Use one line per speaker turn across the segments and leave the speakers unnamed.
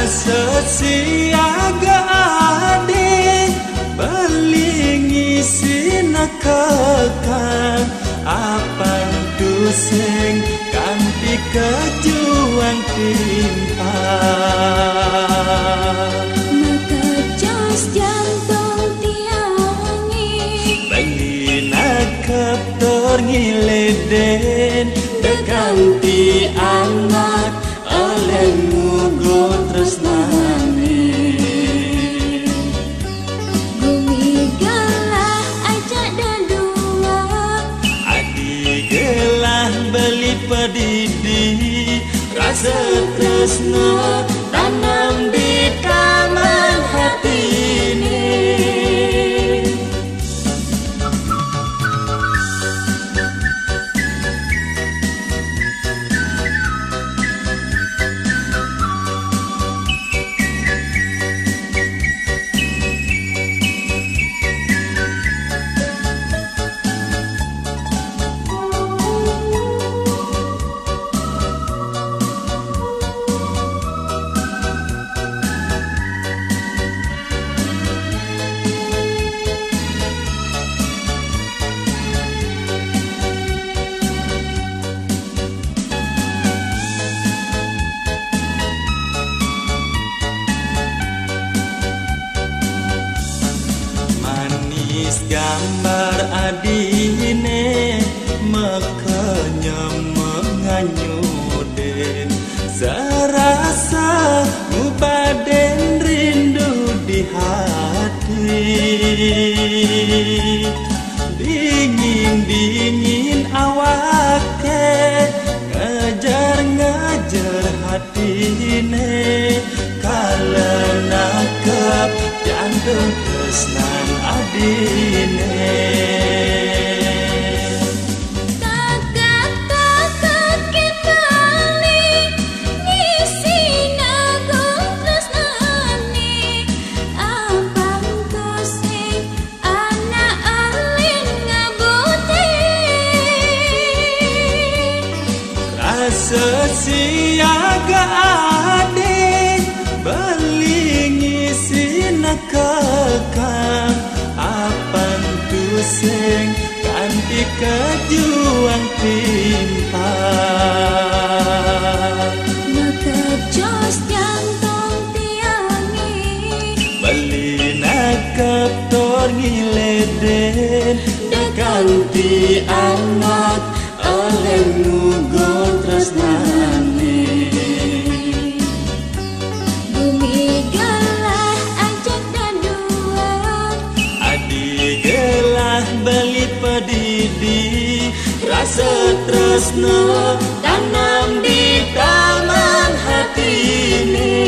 Sesiaga ade belingi sinakakang apang tuseng kanti kejuang timpa
maka jos jantung tiangi
belina kaptor ngileden deganti anak oleh mugo tresnane
bumi gelah ajak dadua
adi gelah beli pedidi rasa tresna tanam di taman hati ini. Gambar adine makanya menganyuden serasa ngupaden rindu di hati dingin awake ngajar hatine kalena kep jantung tresnan adine
kakak kita ngisi nagung tresnani abang tusing anak alin ngabuti
rasa siaga ade belingi sinakakang apang tuseng kanti kejuang timpa
maka jos jantung tiangi
belina kaptor ngileden dekanti anak oleh mugo tresnane
bumi gelah ajak dadua
adi gelah beli pedidi rasa tresna tanam di taman hati ini.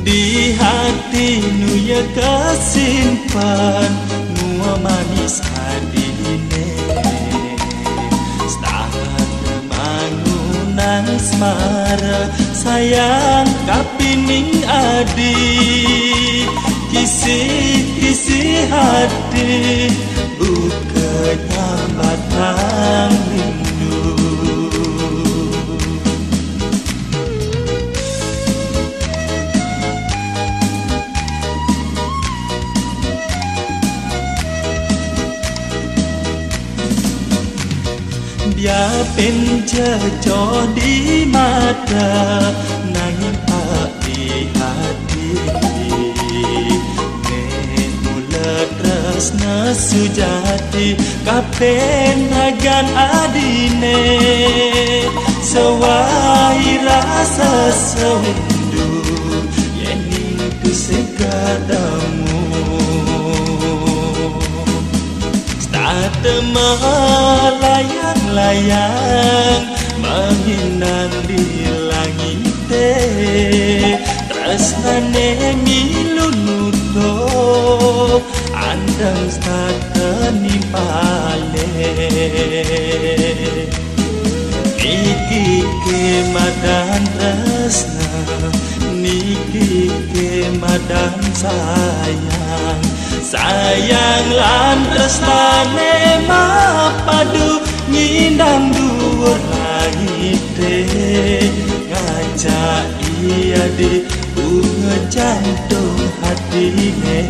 Di hati nu ya kesimpan mua manis adine stahat mangunang smara sayang kapining adi kisi hati bukanya batang rindu penjejo di mata nanging tak di hati mula tresna sujati kapen agan adine sewai rasa sewindu yening tu segadamu melayang-layang menginang di langit tresnane milu nutup andang stata nimpale niki kemadan tresna niki kemadan sayang sayang lan tresnane mapadu ngindang dhuwur langit ngajak iya di bunga jantung hatine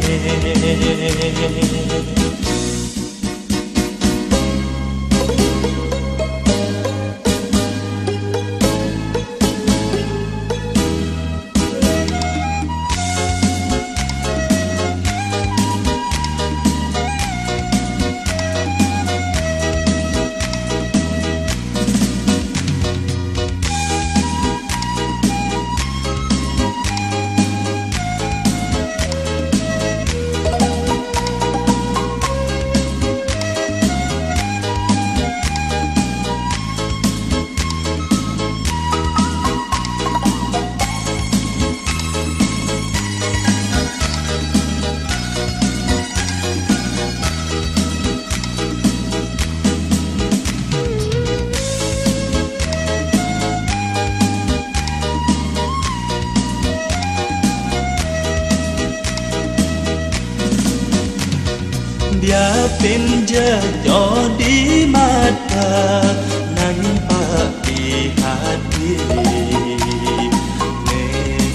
dia penjejo di mata nanging pak di hati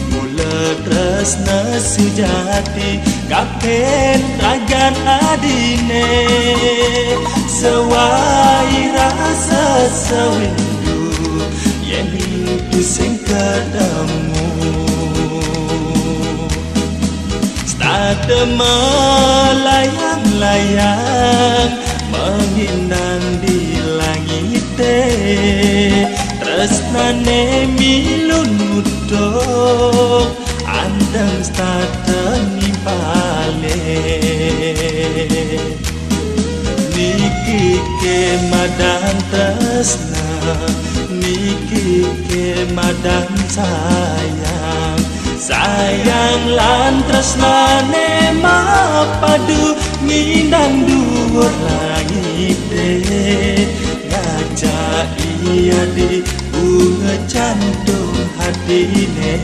mula tresna sujati kapen ragan adine sewai rasa sewindu yening tu sing kadamu stata melayang-layang menginang di langit tresnane milu nutup andang stata nimpale niki kemadan tresna niki kemadan sayang sayang lan tresnane mapadu ngindang dhuwur langit ngajak iya di bunga jantung hatine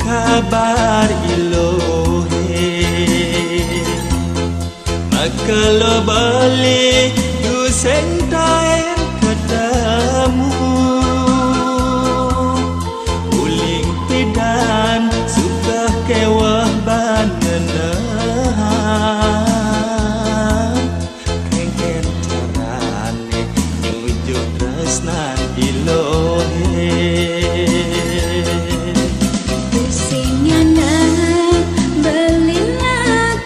kabar ilohe makalo balik du sentaen ketemu uling pidan suka kewah banenahan kengken carane nyujuk tresnan ilohe
Singanan belilah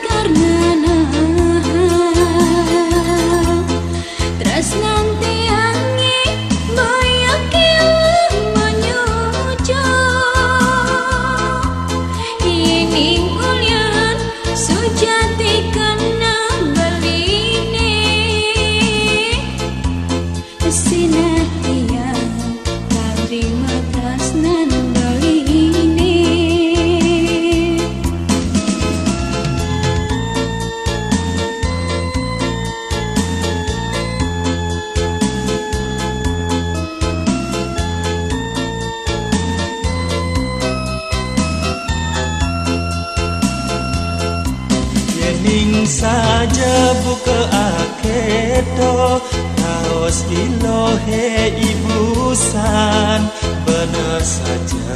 he ibusan bener saja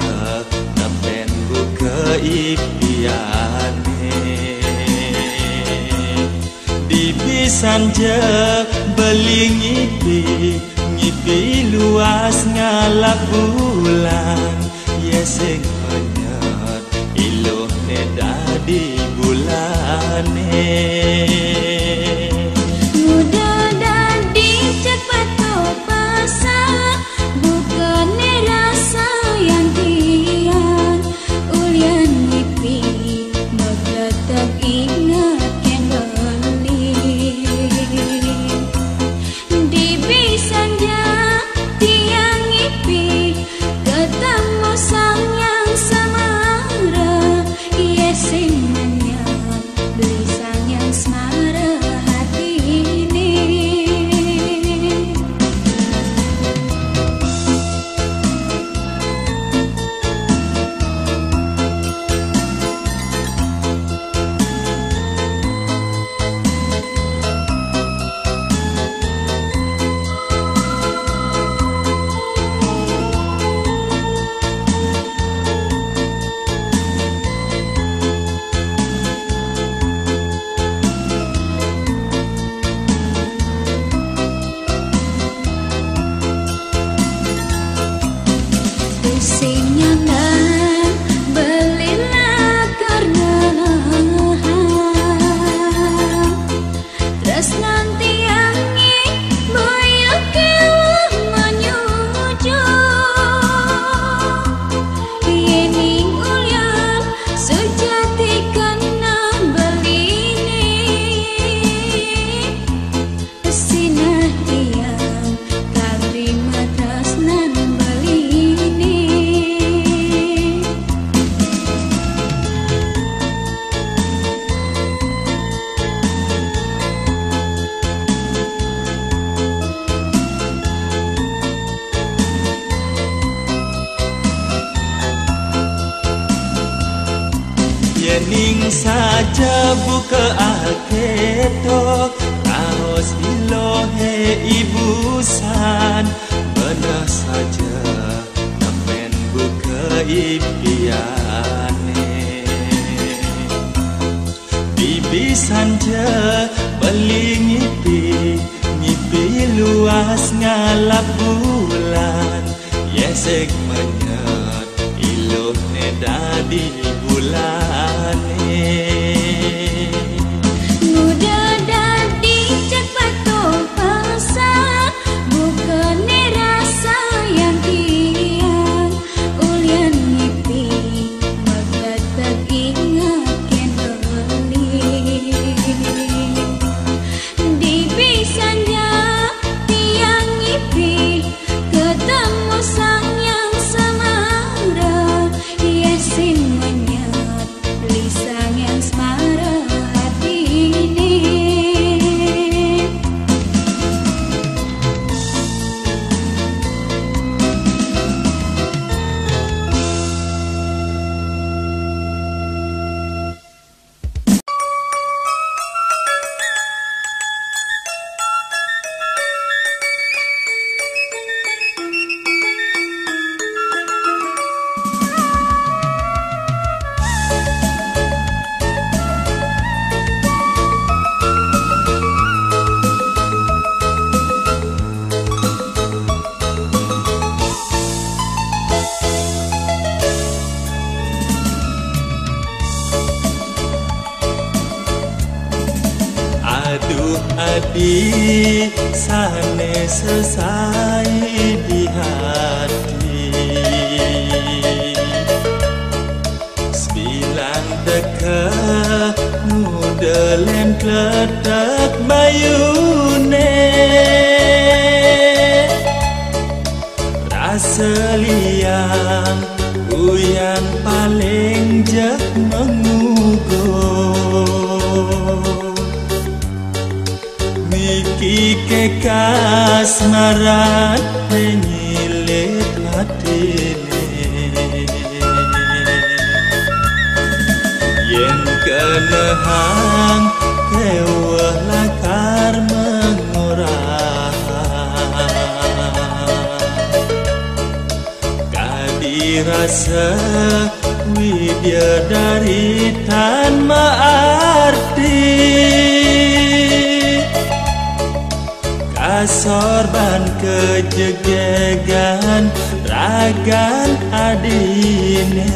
napen buka impiane dibisan je beling ngipi luas ngalap bulan yeseng menyat iluh neda di bulane Ning saja buka alketok kaos ilohe ibusan benar saja namen buka impiane bibisan je beling ngipi luas ngalap bulan yesek menyat iluh neda di bulan
muda dadi cek patok pasar bukan rasa yang tiang ulian ngipi bagat ingat ken beli dibisannya tiang ngipi ketemu sang yang samara yesin menyat lisang yang semara hati ini
aduh adik sane selesai di hati sembilan teka mudelen kletak bayune rasa liang uyan paling jak mengugo Niki ke kasmaran penyilit hatine yen kenehang kewah lakar mengurang rasa widadari tanpa arti, kasorban kejegegan ragan adine,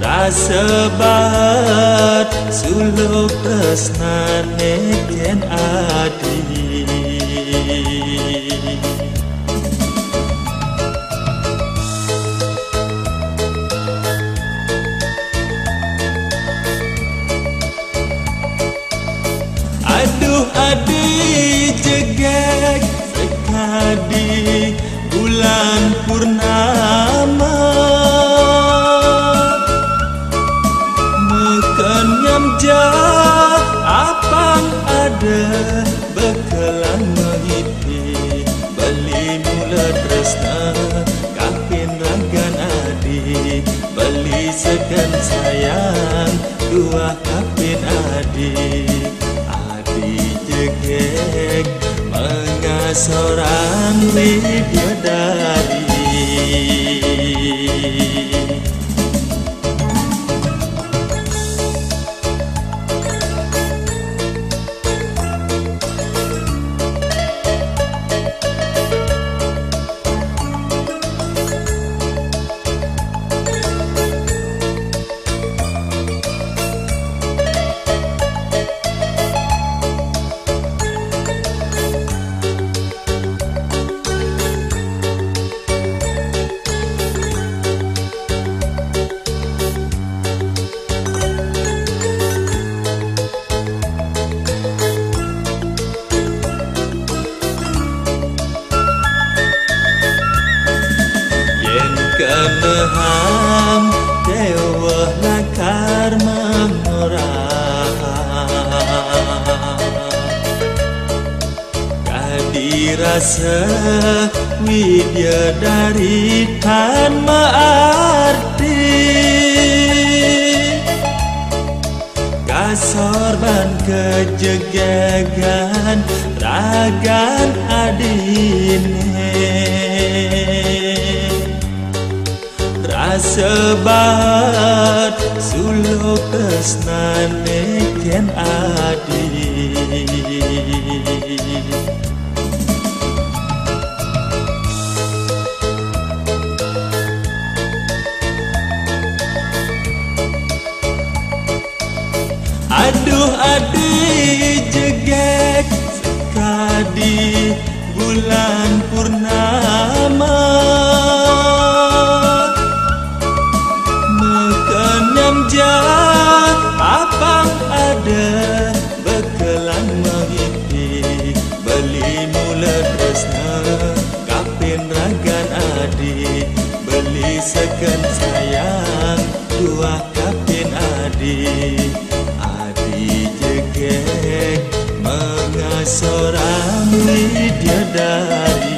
rasa bahat suluk tresnane ken adi. Aduh adi jegek sekadi bulan purnama, meken nyamja apang ada bekalan mengipi, beli mula tresna kapin ragan adi, beli segan sayang dua kapin adi. Jegek mengasorang widadari, keneham dewa lakar mengorang, kadi rasa widadari tanpa arti, kasorban kejegegan ragan adine, rasa bahat suluk tresnane ken adi. Aduh adi jegek sekadi bulan purnama, apang ada bekalan mengipi, beli mula tresna kapin ragan adi, beli seken sayang dua kapin adi. Adi jegek mengasorang widadari,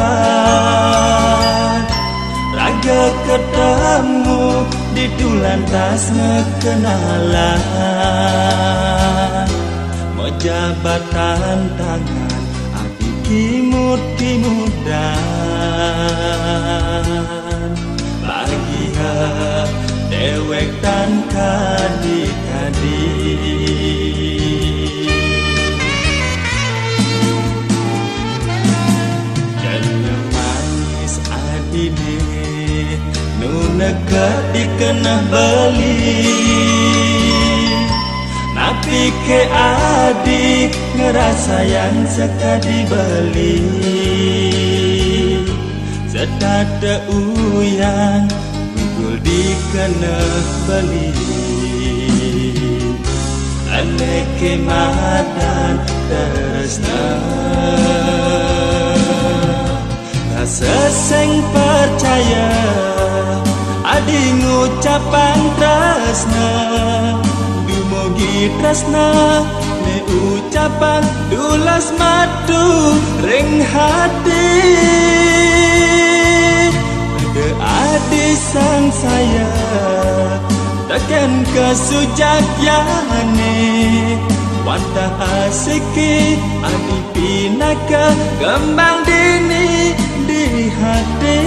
beliwat raga ketemu di tulantas kenalan, mau jabatan tangan adik kimut-kimudan bahagia Nekat dikenah beli Napi ke adik ngerasa yang sekali beli Sedada uyang Gul dikenah beli Aneke madan teresna Rasa seng percaya Adi ngucapan tresna Dumogi tresna Ne ucapan dulas madu Ring hati Ada adi sang saya Takkan kesujak yane Wadah asiki Adi pinaka Kembang dini Di hati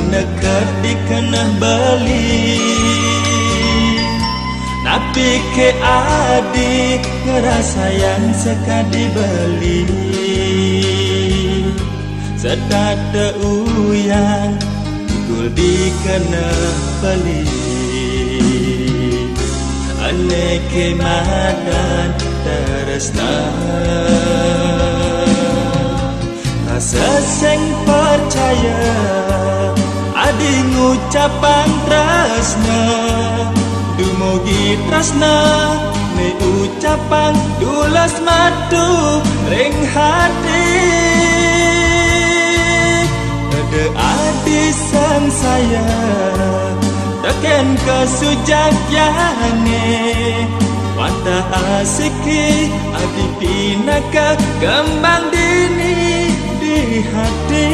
Nekat dikenah beli Napi ke adik ngerasa yang sekali beli Sedada uyang Gul dikenah beli Aneke madan teresna Rasa seng percaya Adi ngucapan tresna Dumogi tresna Ne ucapan dulas madu Ring hati Ada adi sang saya Takkan kesujak yane Wadah asiki Adi pinaka Kembang dini Di hati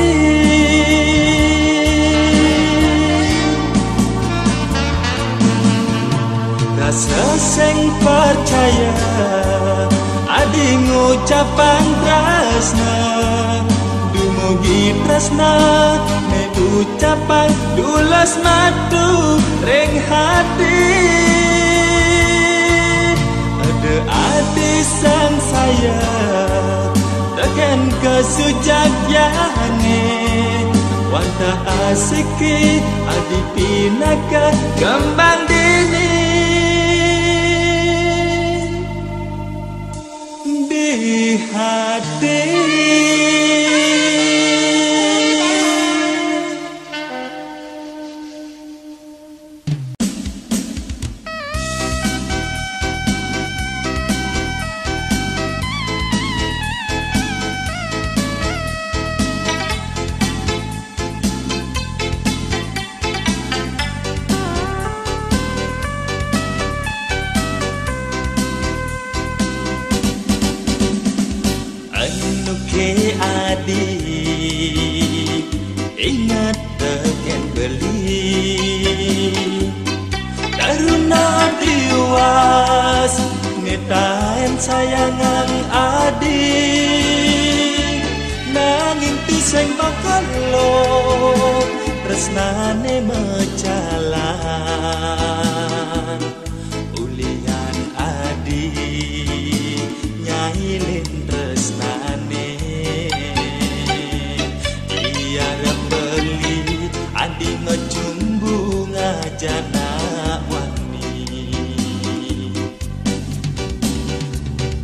Rasa seng percaya Adi ngucapan tresna Dumogi tresna Ne ucapan dulas madu Ring hati Ada adi sang saya Takkan kesujak yane Wadah asiki Adi pinaka Kembang dini Di hati Ke adik Ingat tekan beli Daruna diwas Ngetain sayangan adik Nanging tiseng bakal lo Tresnane mecalan Ulian adik Nyailin tresnane Biar beli adi ngejumbu ngajana wani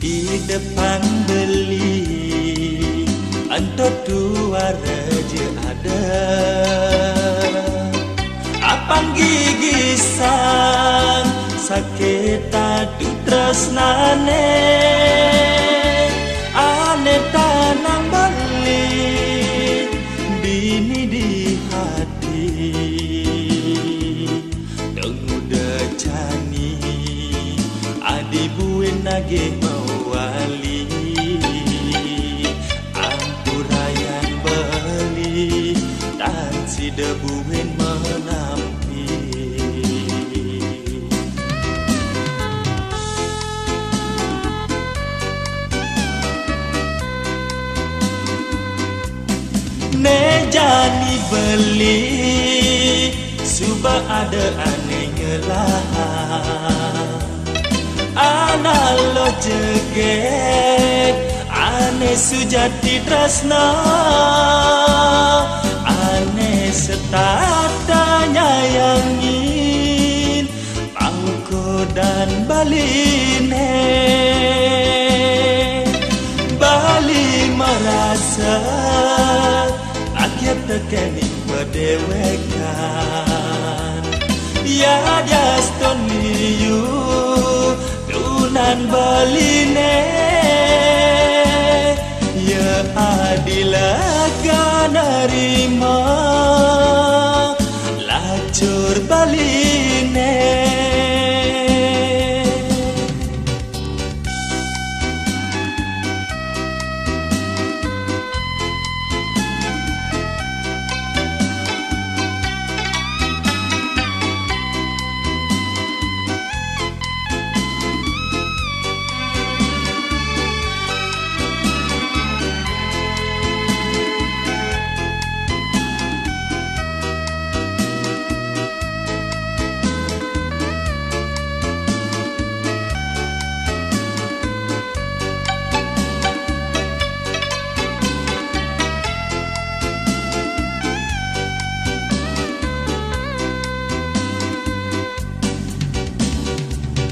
Di depan beli Anto dua raja ada Apang gigisan sakit adu tresnane Ane tanang beli Bini di hati nage mawali ampurayan beli dan si debuin menampi nejani beli suba ada aneh ngelah ana lo jeget ane sujati tresna ane setata nyayangin pangko dan baline bali merasa akhir tekening berdewekan ya jaston liu tunan baline ya adilaga narima lacur baline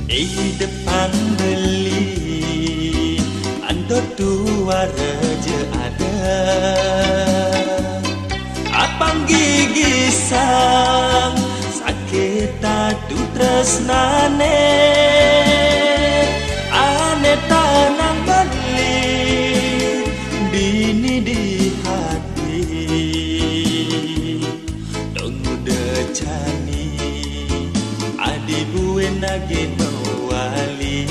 di depan beli ando tua reje ada apang gigi sang sakit tadu tresnane ane tanang beli bini di hati tunggu decani adi buen nage mawali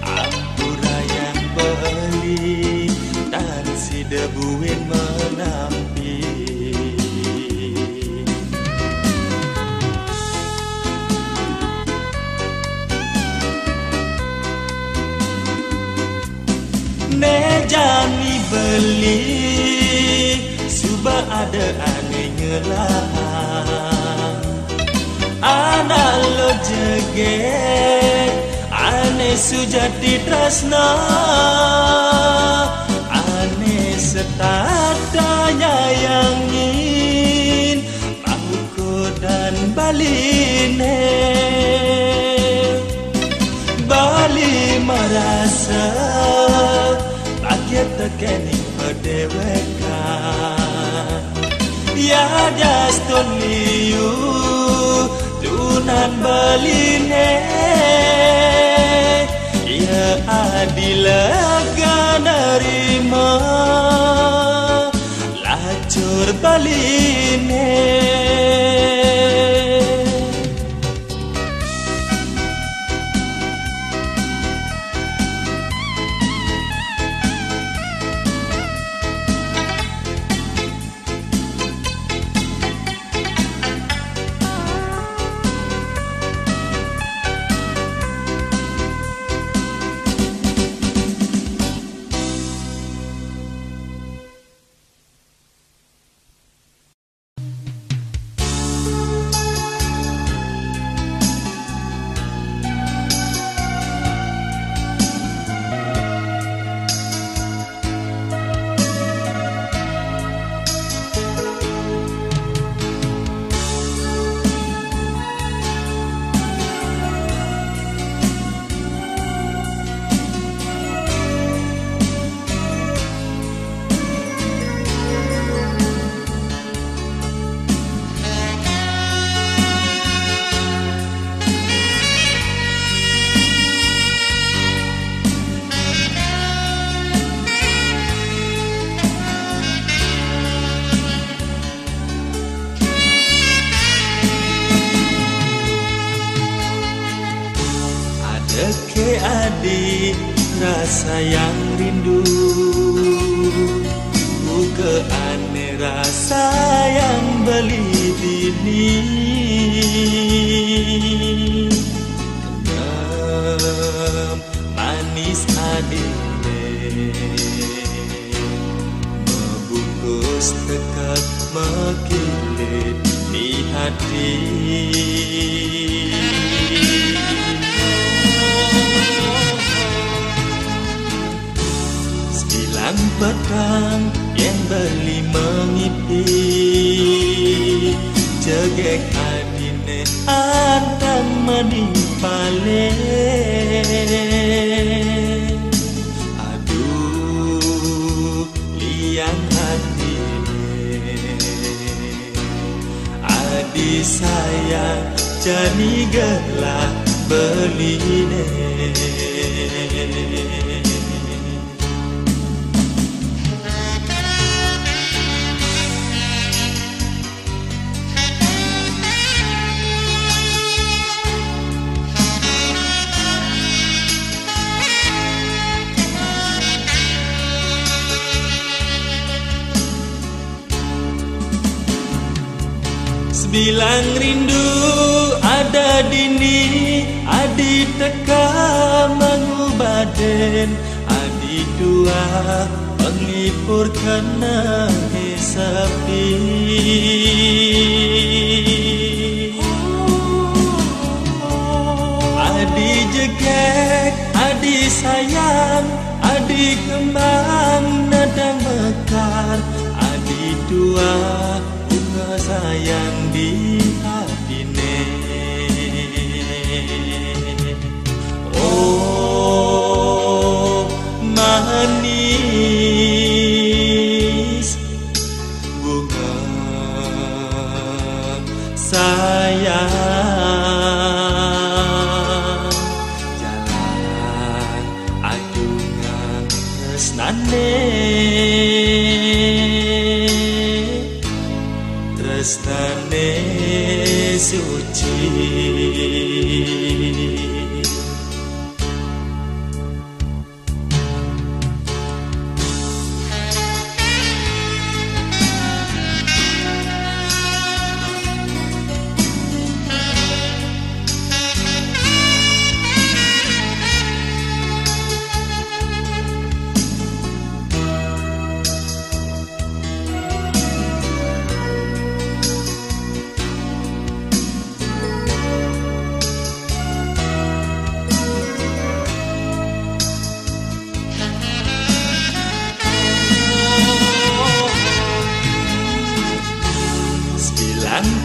ampurayan beli dan si debuin menampi nejani beli suba ada aneh ngelah ana lo jeget ane sujati tresna ane setata nyayangin pangko dan baline bali merasa bahagia tekening berdewekan ya jaston liu tunan baline ya adilaga narima lacur baline ke adik rasa yang rindu, ke ane rasa yang beli dini. Kendam manis adine membungkus tekad mekilit di hati. Sembilan pedang yang beli mengipi, jegek adine antang menimpale. Aduh liang adine, adi sayang jani gelap beline. Bilang rindu ada dini, adi teka mengubaden, adi dua penglipur kena sepi. Adi jegek, adi sayang, adi kembang nadang mekar, adi dua sayang di hatine. Oh manis bunga sayang, jalan adungan tresnane, tresnane suci.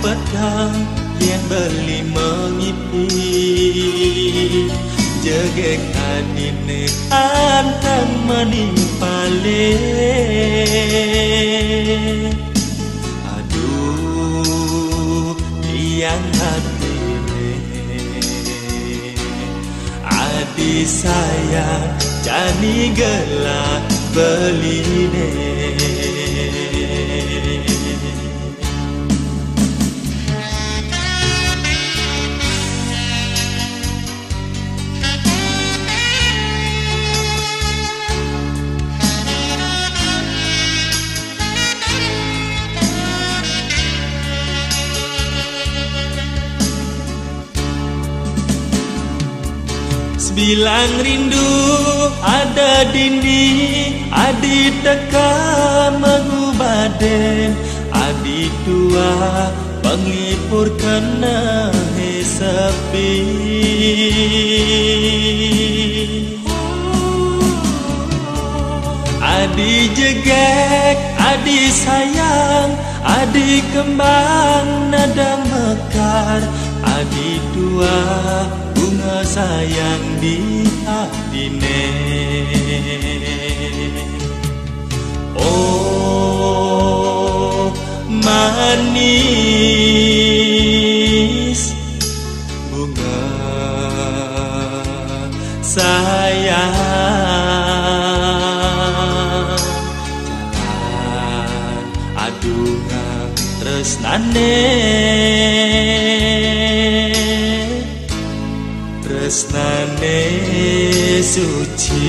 Pedang yang beli mengipi, jegek adine antang menimpale. Aduh liang hatine, adi sayang jani gelap beline. Bilang rindu ada dini, adi teka mengubaden, adi dua penglipur kena sepi. Adi jegek, adi sayang, adi kembang nadang mekar, adi dua bunga sayang di hatine. Oh manis bunga sayang, jalan adungan tresnane, tresnane ne suci.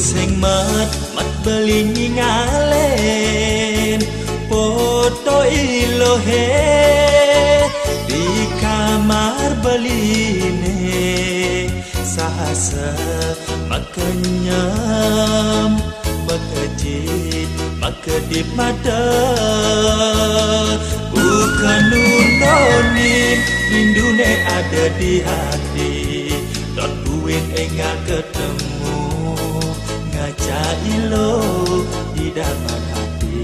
Seng mat belingi ngalen foto ilohe di kamar beline sahasa makanyam makajit makadip mata bukan nunonin lindune ada di hati dot buin enggak ketemu ngaca ilo di dalam hati.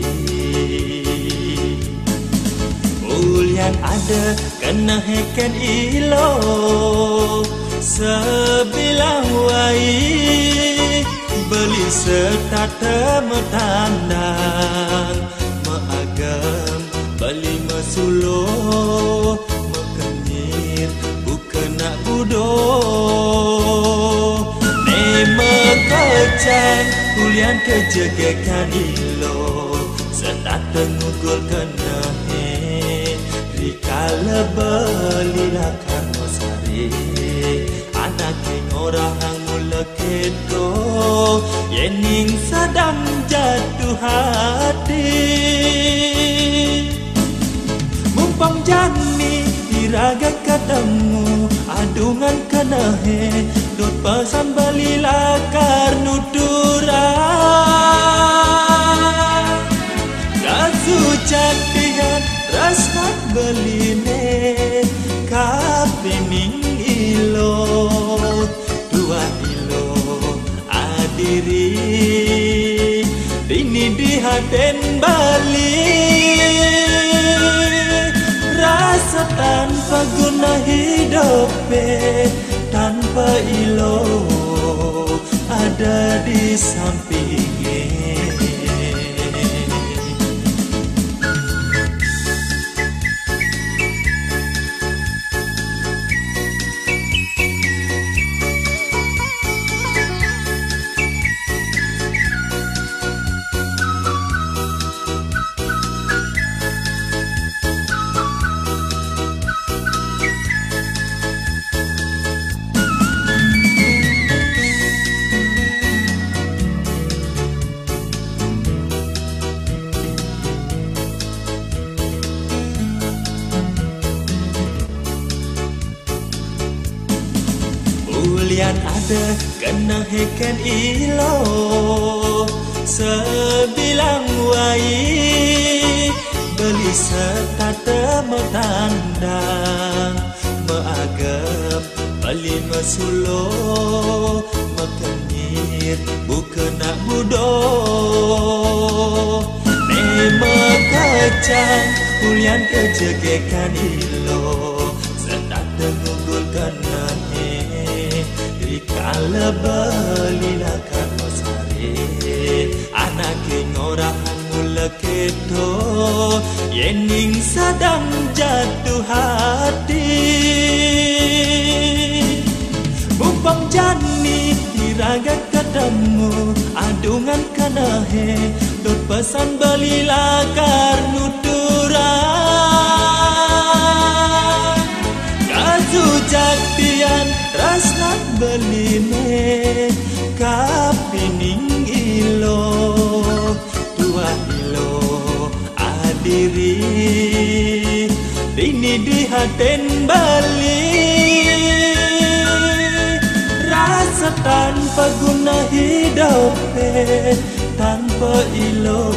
Ulian ada kena heken ilo sebilang wai beli serta temetandang meagam beli mesulo mekenyir bukan nak budoh mekecang kulian kejegekan ilo setat tengugul kena rikala belila karno sari anak orang mula keto yening sadam jatuh hati mumpang jani diraga ketemu adungan kena dot pesan belila karnu durang dasu catihan rasat beline kapining ilo dua ilo adiri ini dihaten bali rasa tanpa guna hidup tanpa ilo ada di sampingnya. Ulian ada kena heken ilo sebilang wai beli serta temetandang meagam beli mesulo mekenyir bukan nak budoh mekecang ulian kejegekan ilo setat tengugul kena kala belila karno sari anak orang mula keto yening sadang jatuh hati mumpang jani diraga ketemu adungan kena dot pesan belila karnu durang kasu jatian rasat beline kapining ilo dua ilo adiri ini dihaten bali rasa tanpa guna hidup tanpa ilo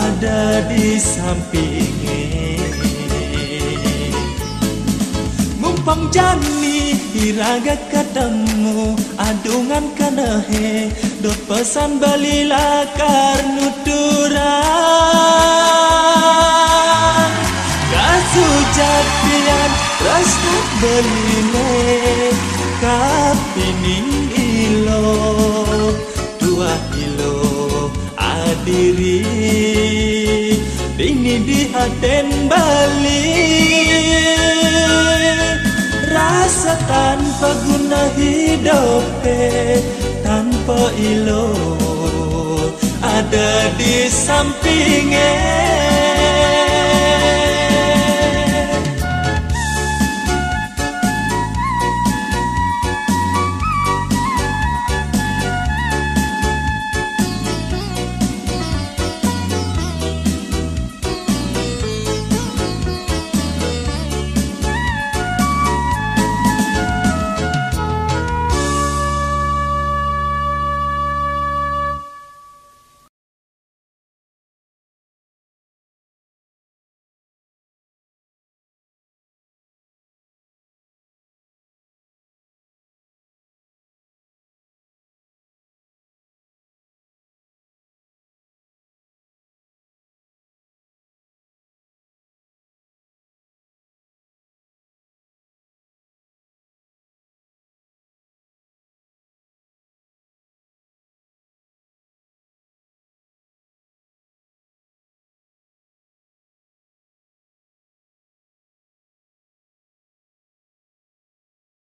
ada di sampingnya. Mumpang jani iraga ketemu adungan kanahe dot pesan balila karnuturan kasujatian restat beline kapining ilo dua ilo adiri dini dihaten Bali rasa tanpa guna hidup tanpa ilo ada di sampingnya.